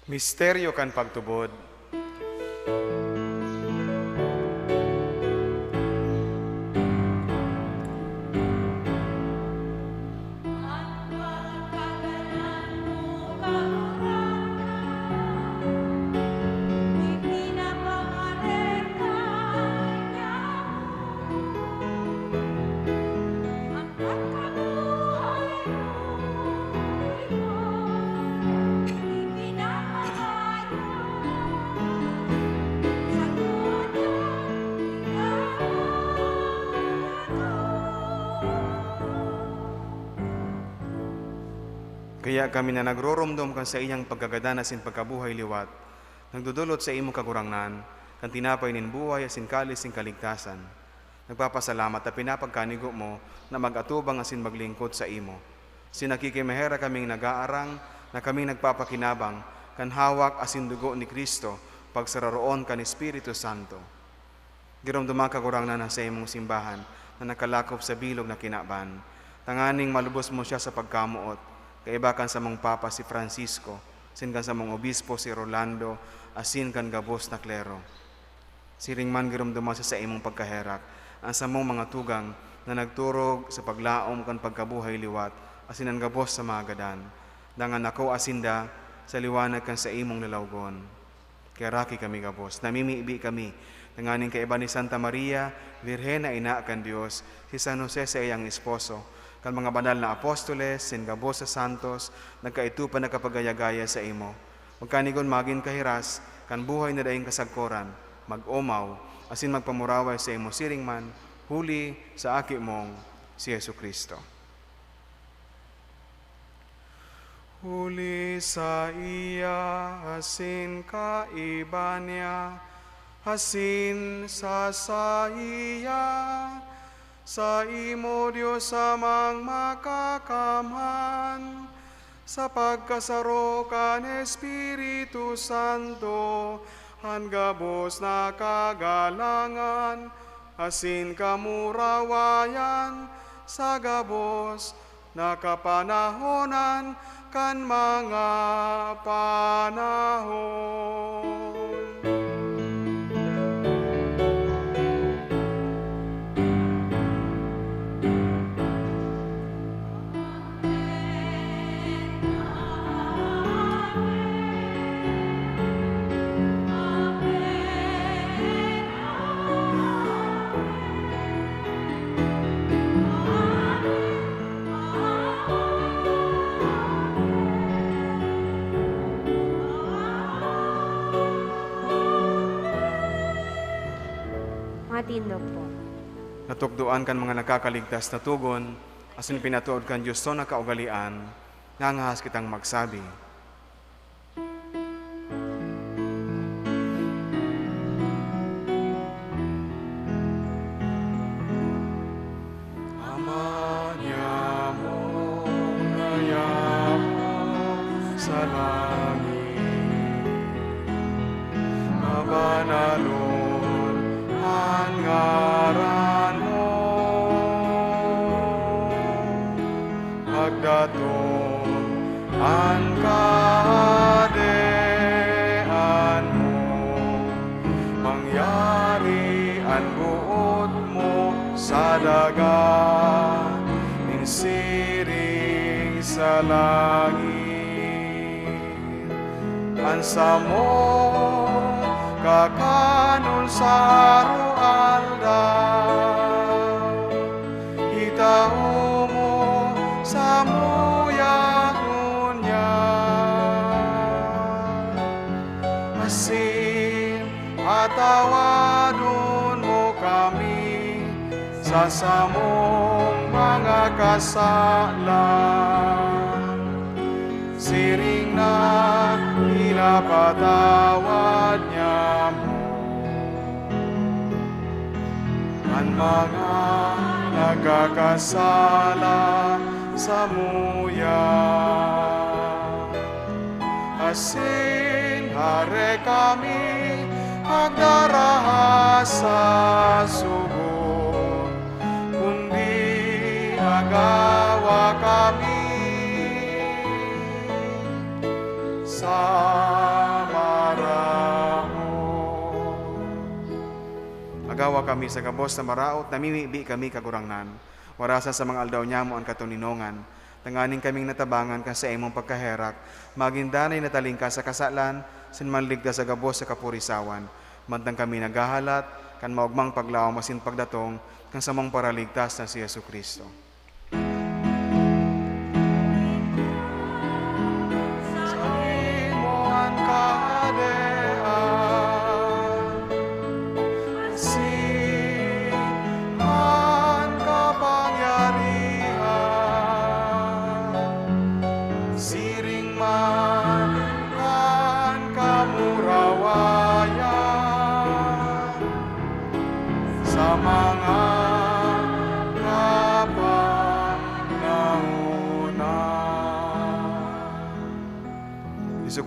Misteryo kan pagtubod. Ang Kaya kami na nagroromdom kan sa iyang pagkagadanas sin pagkabuhay liwat, nagdudulot sa imo kagurangnan, kan tinapay nin buhay asin kalis sin kaligtasan. Nagpapasalamat at pinapagkanigo mo na mag-atubang asin maglingkod sa imo. Sinakikimahera kaming nag-aarang na kaming nagpapakinabang kan hawak asin dugo ni Kristo pagsararoon kan Espiritu Santo. Giromduma kagurangnan sa imong simbahan na nakalakop sa bilog na kinaban. Tanganing malubos mo siya sa pagkamuot. Kaibakan sa mong Papa si Francisco, sin kan sa mong Obispo si Rolando, asin kan gabos na klero. Siring man giromduma sa imong pagkaherak, ang sa mong mga tugang na nagturog sa paglaom kan pagkabuhay liwat, asin ang gabos sa mga gadan. Dangan ako asinda sa liwanag kan sa imong lalawgon. Kaya raki kami gabos, namimiibi kami, tanganing kaiba ni Santa Maria, Virhen na ina kan Diyos, si San Jose sa iyang esposo, kan mga banal na apostoles, sin gabos sa santos, nagkaitupan na kapagayagaya sa imo. Magkanigon maging kahiras, kan buhay na daing kasagkoran, mag-omaw, asin magpamuraway sa imo siring man, huli sa aki mong si Yesu Kristo. Huli sa iya, asin kaiba niya, asin sa iya, sa imo Diyos amang makakamhan, sa pagkasaro kan Espiritu Santo, han gabos na kagalangan, asin kamurawayan, sa gabos na kapanahonan, kan mga panahon. Tindog po. Natukduan kan mga nakakaligtas na tugon, asin pinatuod kan Diyos to na kaugalian, nangahas kitang magsabi. Ama niya mo, nayamo sa langit, mabanalo ngaran mo, magdatong ang kahadean mo, mangyari ang buot mo sa dagat, ninsiring sa langit, ansa mo kakanol sa aldaw, itao mo sa muyangon niya, asin atawadon mo kami sa samong mga kasalan, siring na pinapatawad niya mo ang mga nagkakasala sa muya. Asin hare kami agdaraha sa subong, kundi agawa kami sa agawa kami sa gabos na maraot, namimibi kami kagurangnan. Warasan sa mga aldaw niya mo ang katuninongan. Tanganing kaming natabangan ka sa imong pagkaherak. Magindanay nataling ka sa kasalan, sinmanlig ka sa gabos sa kapurisawan. Mantang kami naghahalat, kan maugmang paglaw masin pagdatong, kan samang paraligtas na si Yesu Kristo. Si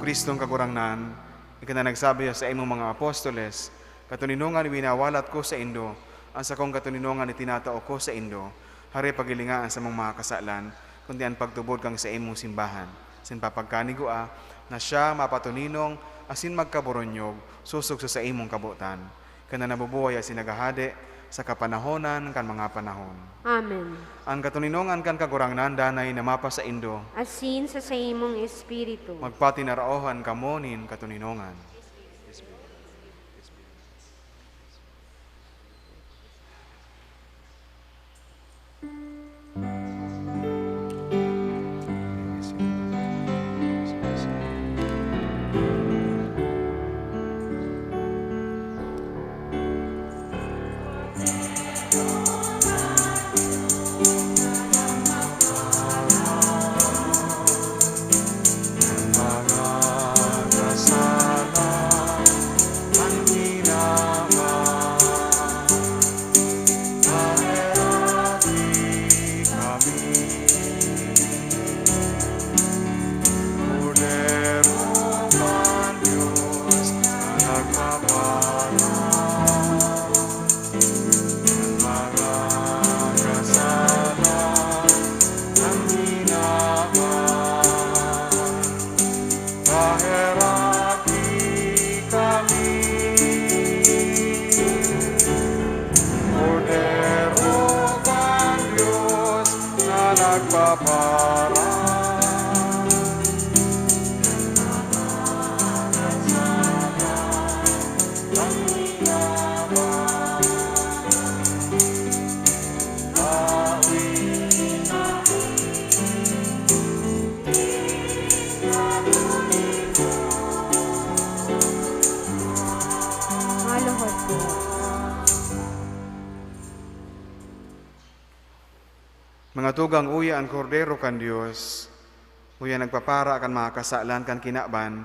Kristong kagurangnan, ikana nagsabi sa imong mga apostoles, katuninungan winawalat ko sa indo, ang sakong katuninungan itinatao ko sa indo, hari pagilingaan sa mga kasalan, kundi ang pagtubod kang sa imong simbahan. Sin papagkanigua, na siya mapatuninong asin magkaboronyog, susog sa imong kabutan. Kana nabubuhay asin nagahade sa kapanahonan kan mga panahon. Amen. Ang katuninongan kan kagurangnan danay na mapa sa indo, Asin sa imong espiritu. magpatinaraohan kamonin katuninongan. Maluhod po. Mga tugang uya ang kordero kan Dios, uya nagpapara kan mga kasalan kan kinaban,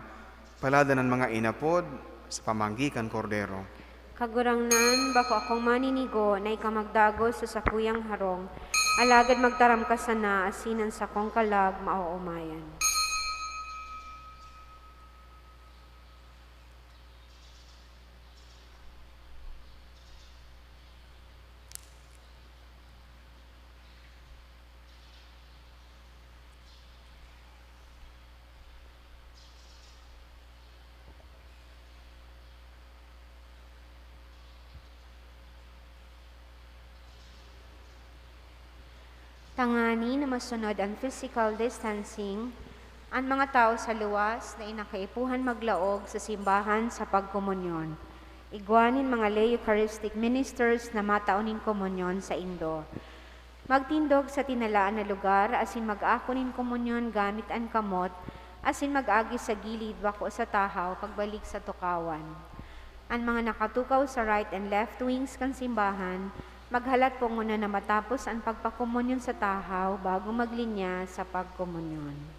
palada ng mga inapod sa pamanggi kan kordero. Kagurangnan, bako akong maninigo na ikamagdago sa sakuyang harong, alagad magtaram ka sana asinan sa kong kalag mauumayan. Tangani na masunod ang physical distancing, ang mga tao sa luwas na inakaipuhan maglaog sa simbahan sa pagkomunyon. Igwanin mga lay Eucharistic ministers na mataunin komunyon sa Indo. Magtindog sa tinalaan na lugar, asin mag-akunin komunyon gamit ang kamot, asin mag-agi sa gilid bako sa tahaw pagbalik sa tukawan. Ang mga nakatukaw sa right and left wings kan simbahan, maghalat po muna na matapos ang pagpakomunyon sa tahaw bago maglinya sa pagkomunyon.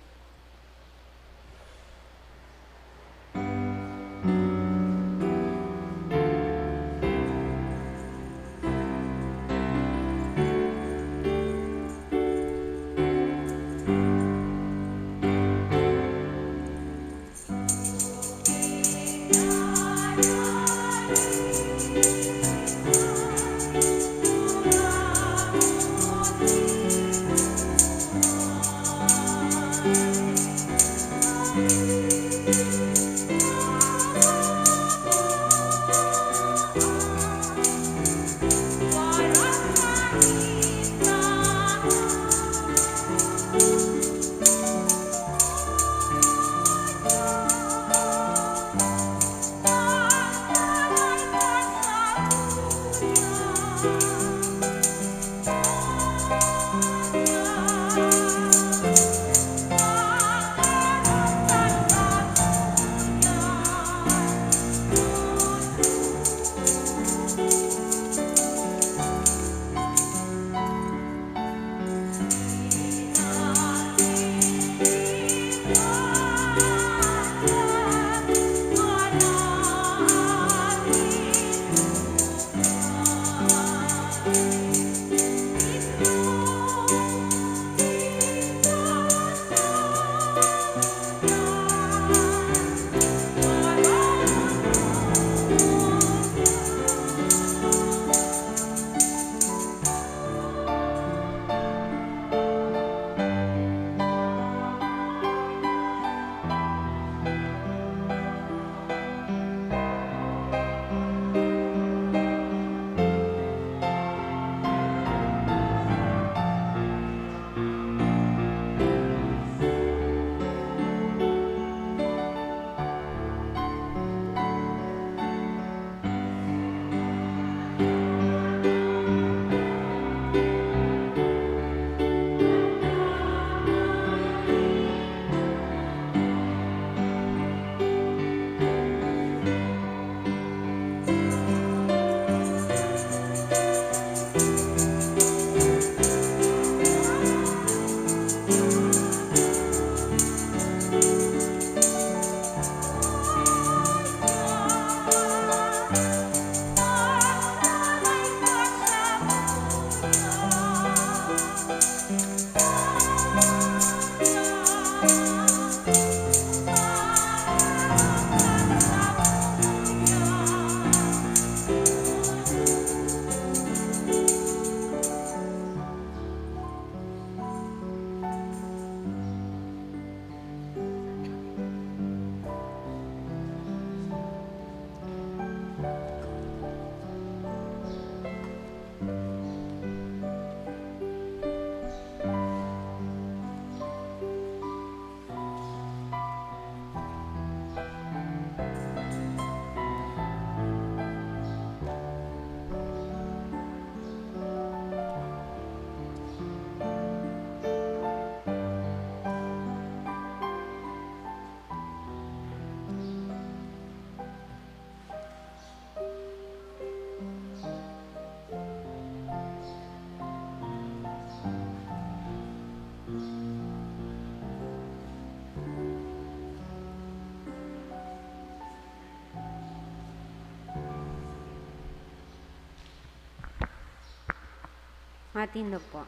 Matindog po.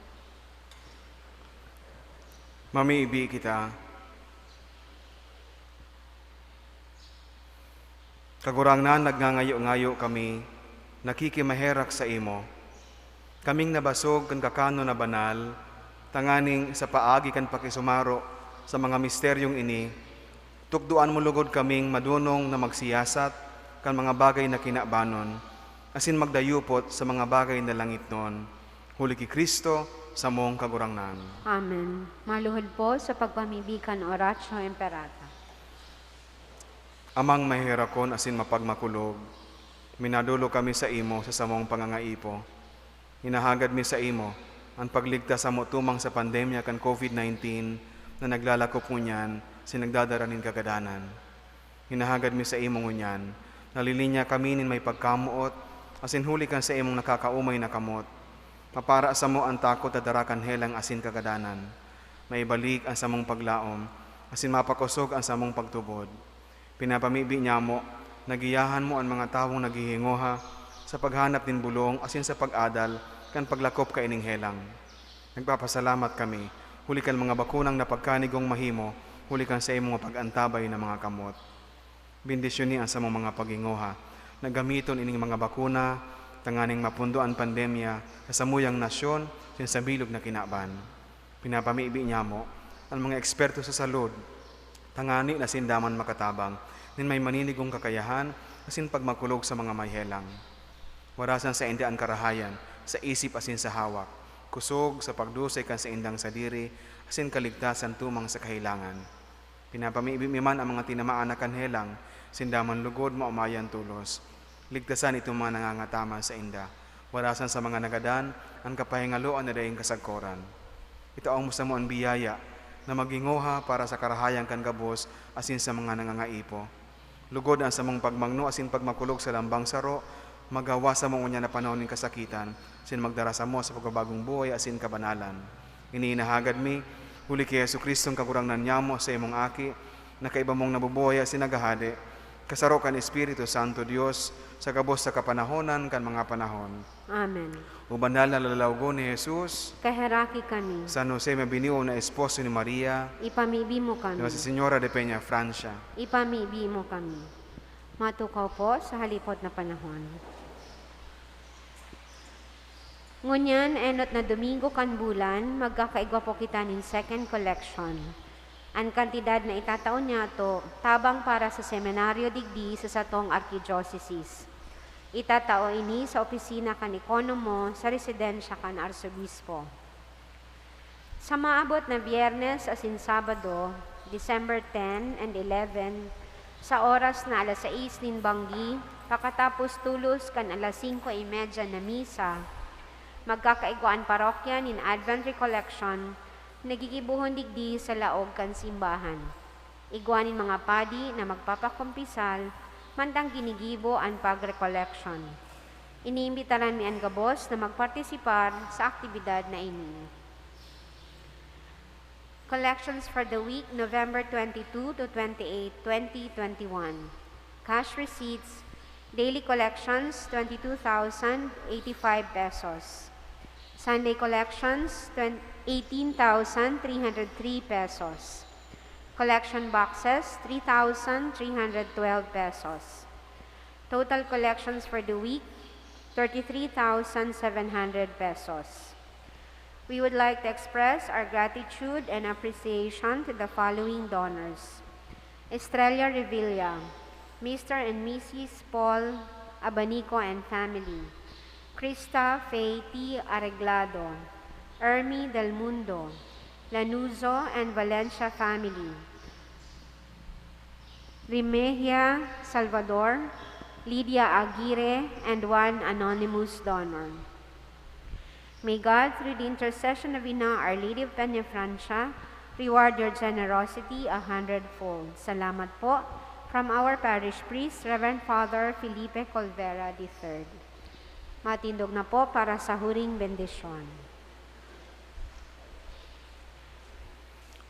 Mamiibi kita. Kagurangnan nagngangayo-ngayo kami, nakikimaherak sa imo. Kaming nabasog kan kakano na banal, tanganing sa paagi kan pakisumaro sa mga misteryong ini, tukduan mo lugod kaming madunong na magsiyasat kan mga bagay na kinabanon, asin magdayupot sa mga bagay na langit nun. Huli ki Kristo sa mong kagurangnan. Amen. Maluhod po sa pagpamibikan Oratio Imperata. Amang mahirakon asin mapagmakulog, minadulo kami sa imo sa samong pangangaipo. Hinahagad mi sa imo ang pagligtas sa tumang sa pandemya kan COVID-19 na naglalakop ngunyan sinagdadaranin kagadanan. Hinahagad mi sa imo ngunyan, nalilinya kami nin may pagkamuot, asin huli kan sa imong nakakaumay na kamot. Mapara sa mo ang takot at darakan helang asin kagadanan. Maibalik ang samong paglaom, asin mapakusog ang samong pagtubod. Pinapamibi niya mo, nagiyahan mo ang mga tawong naghihingoha sa paghanap din bulong asin sa pag-adal kan paglakop ka ining helang. Nagpapasalamat kami, huli kan mga bakunang na pagkanigong mahimo, huli kan sa imong pag-antabay na mga kamot. Bendisyon ni ang samong mga paghingoha, nagamiton ining mga bakuna, tanganing mapundo ang pandemya sa samuyang nasyon sin sa bilog na kinaban. Pinapamibi niya mo ang mga eksperto sa salud, tangani na sindaman makatabang, nin may maninigong kakayahan asin pagmakulog sa mga mayhelang. Warasan sa indaan karahayan, sa isip asin sa hawak, kusog sa pagdusay kan sa indang sadiri, asin kaligtasan tumang sa kahilangan. Pinapamibi man ang mga tinamaan na kanhelang, sindaman lugod maumayan tulos. Ligtasan ito mga nangangataman sa inda. Warasan sa mga nagadan, ang kapahingaloan na dayong kasagkoran. Ito ang musamuan biyaya na magingoha para sa karahayan kan gabos asin sa mga nangangaipo. Lugod ang samong pagmangno asin pagmakulog sa lambang saro, magawa sa mong unya na panahon ng kasakitan, asin magdarasa mo sa pagbabagong buhay asin kabanalan. Iniinahagad mi, huli kay Yesu Kristong kagurangnan niya mo sa imong aki, na kaiba mong nabubuhay asin nagahade, kasaro kan Espiritu Santo Dios, sa gabos sa kapanahonan kan mga panahon. Amen. Ubandal na lalawgo ni Jesus, Kaheraki kami. San Jose mabiniw na esposo ni Maria, Ipamibi mo kami. si Señora de Peña, Francia. Ipamibi mo kami. Matukaw po sa halipot na panahon. Ngunyan, enot na Domingo kan bulan, magkakaigwa po kita nin second collection. Ang kantidad na itataon niya to, tabang para sa seminaryo digdi sa Satong Archdiocese. Itatao ini sa opisina kan Ekonomo sa residensya kan Arsobispo. Sa maabot na Biyernes asin Sabado, December 10 and 11, sa oras na alas 6 nin banggi, pakatapos tulos kan alas 5:30 na misa, magkakaigwaan parokya nin Advent Recollection, nagigibuhon digdi sa laog kan simbahan. Igwanin mga padi na magpapakumpisal, mantang ginigibo ang pag-recollection. Iniimbitaran mi ang gabos na magpartisipar sa aktibidad na ini. Collections for the week, November 22 to 28, 2021. Cash receipts, daily collections, 22,085 pesos. Sunday collections, 18,303 pesos. Collection boxes, 3,312 pesos. Total collections for the week, 33,700 pesos. We would like to express our gratitude and appreciation to the following donors. Estrella Revilla, Mr. and Mrs. Paul Abanico and family. Krista Faye T. Arreglado, Ermi Del Mundo, Lanuzo and Valencia family. Rimehia Salvador, Lydia Aguirre, and one anonymous donor. May God, through the intercession of Ina, Our Lady of Peña Francia, reward your generosity 100-fold. Salamat po. From our parish priest, Reverend Father Felipe Colvera III. Matindog na po para sa huring bendisyon.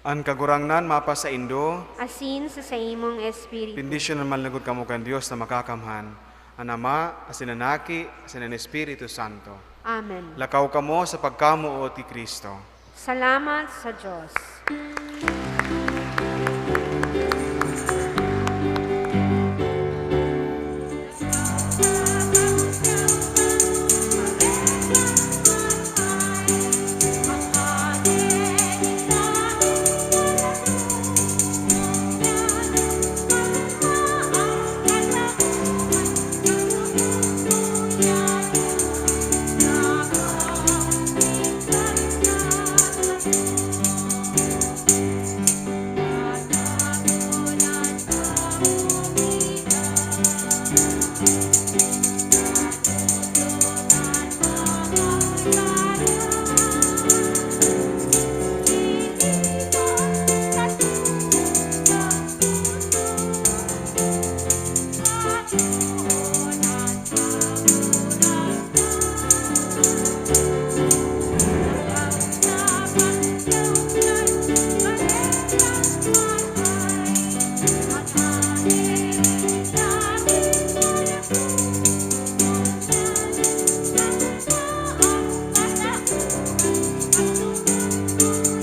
Ang kagurangnan mapa sa Indo, Asin sa imong espiritu. bendisyon naman lagod kamo kan Dios na makakamhan, ang Ama, asin ang Naki, asin ang Espiritu Santo. Amen. Lakaw kamo sa pagkamuot ti Kristo. Salamat sa Diyos.